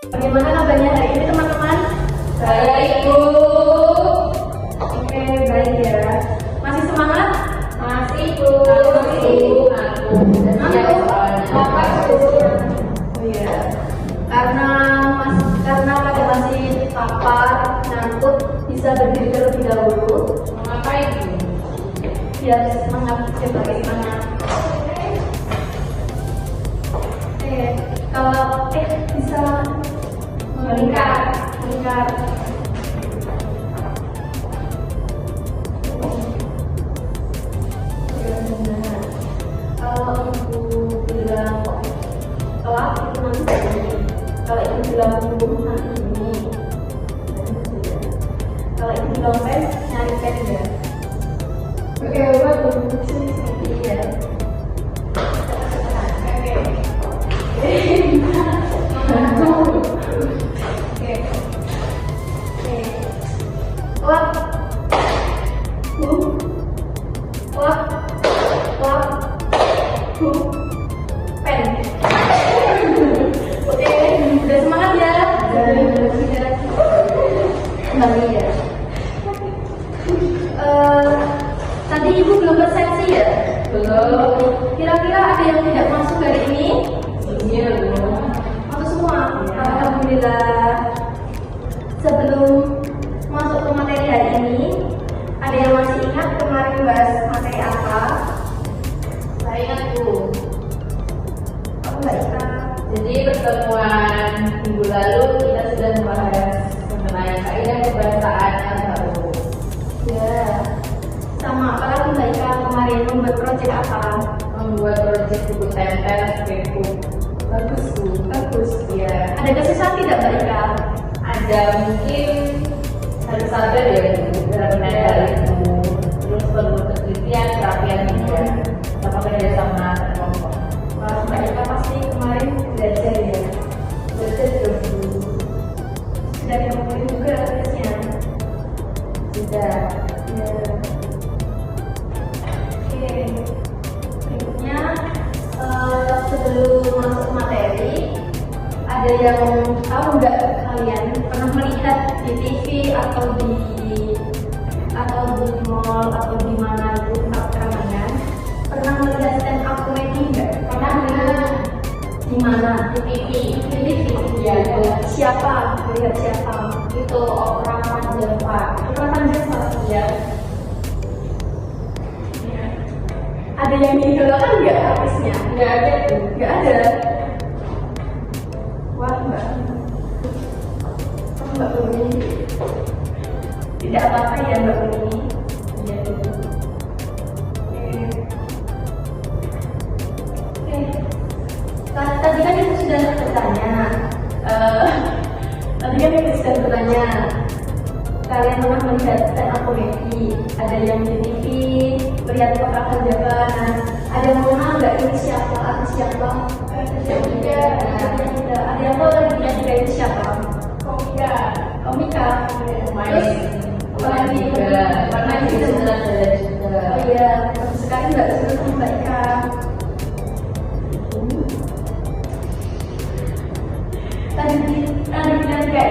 Bagaimana kabarnya hari ini teman-teman? Baik, Bu. Oke, baik ya. Masih semangat? Masih, Bu. Ngantuk? Apa, Bu? Oh iya. Karena pada masih lapar, ngantuk, bisa berdiri terlebih dahulu. Ngapain, Bu? Biar semangat, sebagai semangat. Kalau bisa melingkar. Kalau ibu bilang telat itu nanti ini. Kalau ibu bilang belum nanti ini. Kalau ibu bilang pen, nyari pen ya. Oke, buat duduk sini seperti ya. Pen. Oke, udah semangat ya. Kembali ya. Tadi ibu belum bersensi ya? Belum. Kira-kira ada yang tidak masuk hari ini? Iya, Bu. Masuk semua? Alhamdulillah. Sebelum masuk ke materi hari ini, ada yang masih ingat kemarin bahas materi apa? Saya ingat, Bu. Aku nggak ingat. Jadi pertemuan minggu lalu kita sudah membahas mengenai kaidah kebahasaan yang baru. Ya. Sama apalagi Mbak Ika kemarin membuat proyek apa? Membuat proyek buku tempel scrapbook. Bagus, Bu. Bagus. Iya. Ada kesusahan tidak Mbak Ika? Ada mungkin harus sabar ya dalam menempel itu. Terus perlu penelitian, perapian juga. Sama kerja sama kelompok. Wah, Mbak Ika pasti kemarin belajar ya. Belajar terus, Bu. Sudah dikumpulin juga tesnya. Sudah. Ya. Oke. Berikutnya sebelum masuk materi, ada yang tahu nggak kalian pernah melihat di TV atau di mall atau di mana itu tempat keramaian pernah melihat stand up comedy nggak? Pernah nggak? Di mana? Di TV. Di TV. Iya, Bu. Siapa? Melihat siapa? Itu orang panjang, Pak. Pernah Pak? Ya. Ada yang diidolakan nggak artisnya? Nggak ada, Bu. Nggak ada. Wah, Mbak Uni tidak apa-apa ya Mbak Uni. Iya, Bu. Oke. Tadi kan itu sudah bertanya. Kalian pernah melihat stand up comedy? Ada yang di TV, melihat orang kerjakan. Ada yang mengenal nggak ini siapa? Artis siapa? Tidak. Ada yang tahu lagi yang tidak itu siapa? Komika. Terus apalagi juga. Pernah juga juga. juga. Oh iya, sekali nggak seluruh Mbak Ika. Tadi tiga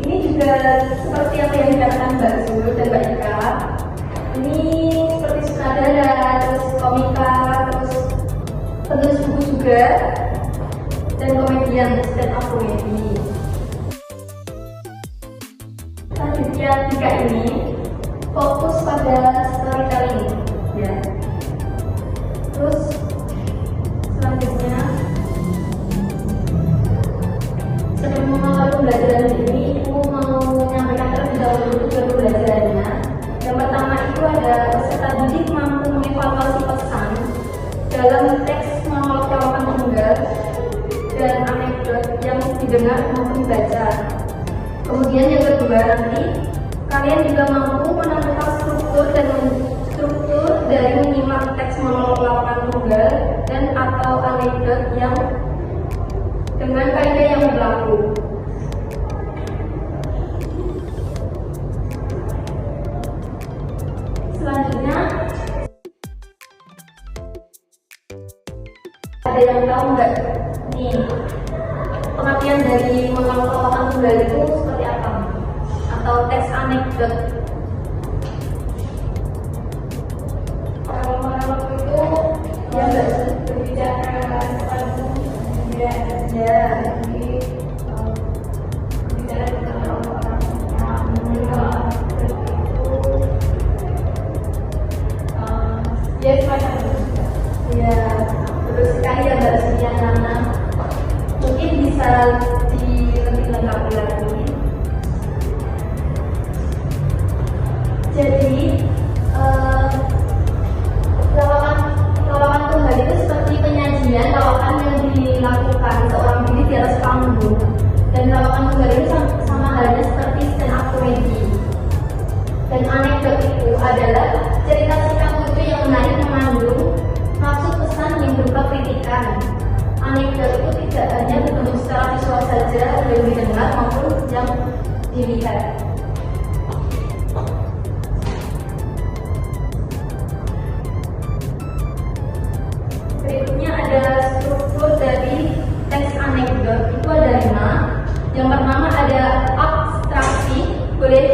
ini juga seperti apa yang dikatakan Mbak Zul dan Mbak Ika. Ini seperti sutradara, terus komika, terus penulis buku juga, dan komedian stand up comedy. Selanjutnya tiga ini fokus pada storytelling, ya. Terus selanjutnya sebelum mengawali pembelajaran ini, aku mau menyampaikan terlebih dahulu tujuan pembelajarannya. Yang pertama itu ada peserta didik mampu mengevaluasi pesan dalam teks monolog jawaban tunggal dan anekdot yang didengar maupun dibaca. Kemudian yang kedua nanti kalian juga mampu menentukan struktur dari menyimak teks monolog jawaban tunggal dan atau anekdot yang dengan kaidah yang berlaku. Selanjutnya ada yang tahu nggak nih pengertian dari mengenal lawakan tunggal itu seperti apa? Atau teks anekdot? Kalau monolog itu Ya, Mbak. berbicara sesuatu ya jadi berbicara tentang orang-orang yang itu ya semacam itu. Ya, betul sekali ya Mbak Suryana. Mungkin bisa lebih lengkapi lagi. Jadi, lawakan tunggal itu seperti penyajian lawakan yang dilakukan seorang diri di atas panggung. Dan lawakan tunggal itu sama halnya seperti stand up comedy. Dan anekdot itu adalah cerita singkat lucu yang menarik mengandung maksud pesan yang berupa kritikan. Anekdot itu tidak hanya berbentuk secara visual saja yang didengar maupun yang dilihat. Berikutnya ada struktur dari teks anekdot, itu ada 5. Yang pertama ada abstraksi, boleh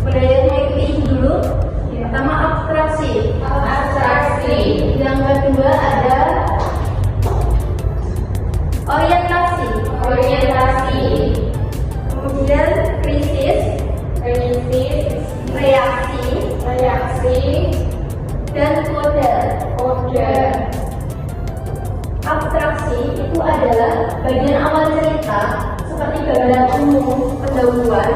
mengikuti ini dulu. Pertama abstraksi. Yang kedua ada orientasi. Kemudian krisis, reaksi, dan kode. Abstraksi itu adalah bagian awal cerita seperti gambaran umum pendahuluan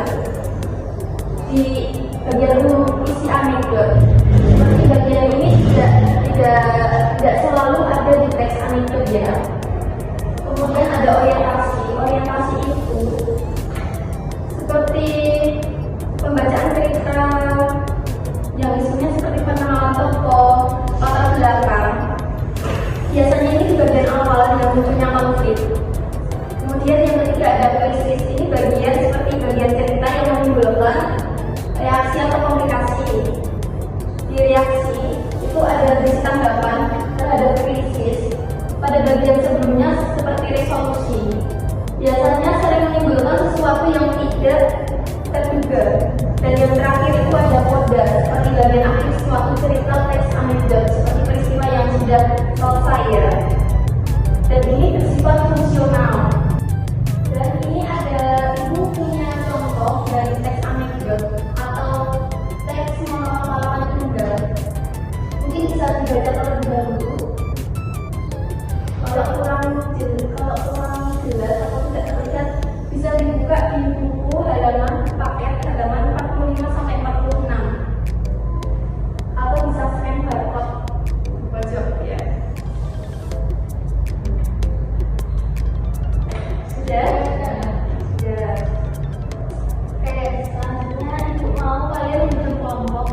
di bagian umum isi anekdot. Seperti bagian ini tidak selalu ada di teks anekdot ya. Kemudian ada orientasi itu seperti pembacaan cerita yang isinya seperti pengenalan tokoh, latar belakang. Biasanya ini di bagian awal yang bentuknya konflik. Kemudian yang ketiga ada krisis, ini bagian seperti bagian cerita yang menimbulkan reaksi atau komplikasi. Di reaksi itu ada berisi tanggapan terhadap krisis. Pada bagian sebelumnya seperti resolusi. Biasanya sering menimbulkan sesuatu yang tidak terduga. Dan yang terakhir itu ada koda, seperti bagian akhir suatu cerita teks anekdot, seperti peristiwa yang sudah selesai ya. Dan ini bersifat fungsional. Dan ini ada ibu punya contoh dari teks anekdot atau teks mengenal tunggal. Mungkin bisa dibaca terlebih dahulu. Kalau kurang jelas atau tidak terlihat, bisa dibuka di buku paket halaman 45 sampai 46, atau bisa scan barcode pojok ya. Sudah. Oke, selanjutnya ibu mau kalian membentuk kelompok.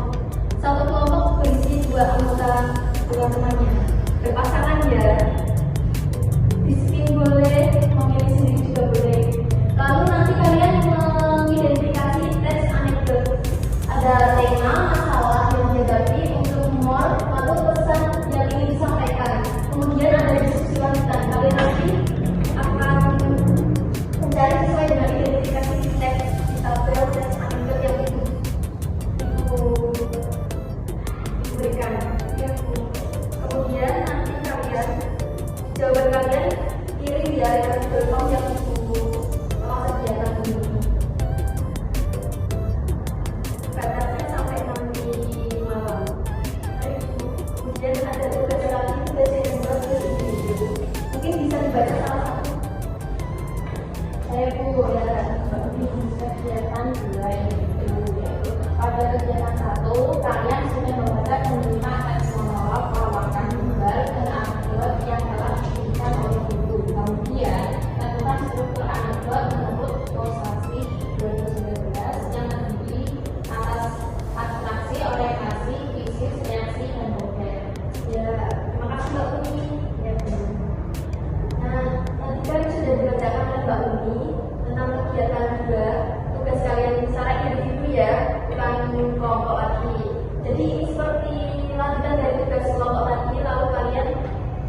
Satu kelompok berisi 2 anggota teman-temannya, berpasangan ya. Disiplin boleh, memilih sendiri juga boleh. Lalu nanti kalian mengidentifikasi teks anekdot. Ada tema, masalah yang dihadapi, untuk humor, lalu pesan yang ingin disampaikan. Kemudian ada diskusi lanjutan. Kalian nanti akan mencari sesuai dengan identifikasi teks di tabel teks anekdot yang diberikan. Kemudian nanti jawaban kalian kirim di area Google Form yang ibu sediakan ini. Batasnya sampai nanti malam. Kemudian ada tugas lagi, tugas yang bagus ini. Mungkin bisa dibaca salah satu. Saya Bu ya, kegiatan 2 itu. Pada kegiatan 1 kalian sudah membaca 5 teks monolog lawakan tunggal dan anekdot yang telah diberikan oleh guru. Kemudian tentukan struktur anekdot menurut Kosasi 2019 yang terdiri atas abstraksi, orientasi, krisis, reaksi, dan model. Ya, terima kasih Mbak Uni. Ya, nah, tadi kan sudah dibacakan oleh Mbak Uni tentang kegiatan 2. Tugas kalian secara individu ya, bukan kelompok lagi. Jadi ini seperti lanjutan dari tugas kelompok tadi, lalu kalian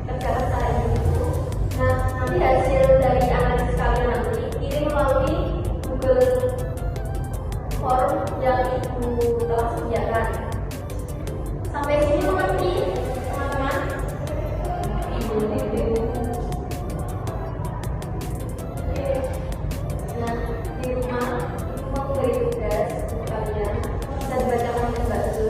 kerjakan secara individu. Nah, nanti hasil dari analisis kalian form yang ibu telah sediakan. Sampai sini mengerti, teman-teman? Ibu itu Nah, di rumah ibu mau beri tugas untuk kalian dan bacakan yang baru.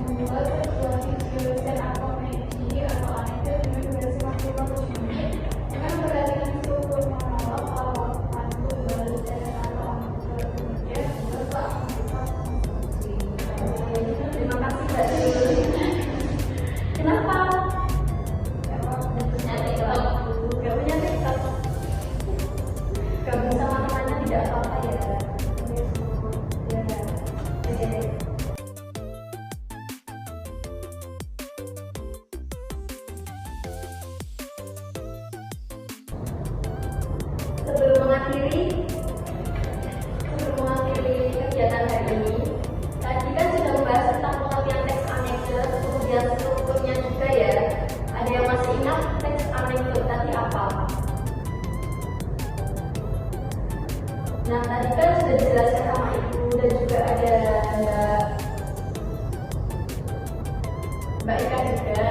membuat sebuah video dan atau media atau anekdot dengan durasi maksimal 7 menit dengan memperhatikan struktur monolog, awal, pantun, balik, dan atau anekdot kemudian membuat konstruksi. Terima kasih Mbak Juli. Kenapa? punya TikTok. Gak punya TikTok. Gabung sama temannya tidak apa-apa ya. Ya. Oke. Sebelum mengakhiri kegiatan hari ini, tadi kan sudah membahas tentang pengertian teks anekdot, kemudian strukturnya juga ya. Ada yang masih ingat teks anekdot tadi apa? Nah, tadi kan sudah dijelaskan sama ibu dan juga ada Mbak Ika juga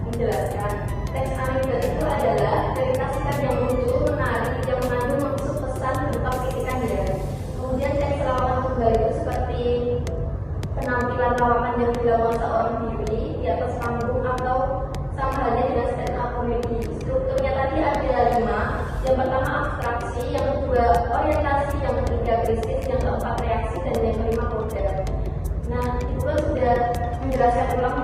menjelaskan. Teks anekdot itu adalah cerita singkat yang lucu, menarik, yang mengandung maksud pesan berupa kritikan ya. Kemudian teks lawakan tunggal itu seperti penampilan lawakan yang dilakukan seorang diri di atas panggung atau sama halnya dengan stand up comedy. Strukturnya tadi ada 5. Yang pertama abstraksi, yang kedua orientasi, yang ketiga krisis, yang keempat reaksi, dan yang kelima kode. Nah, ibu kan sudah menjelaskan ulang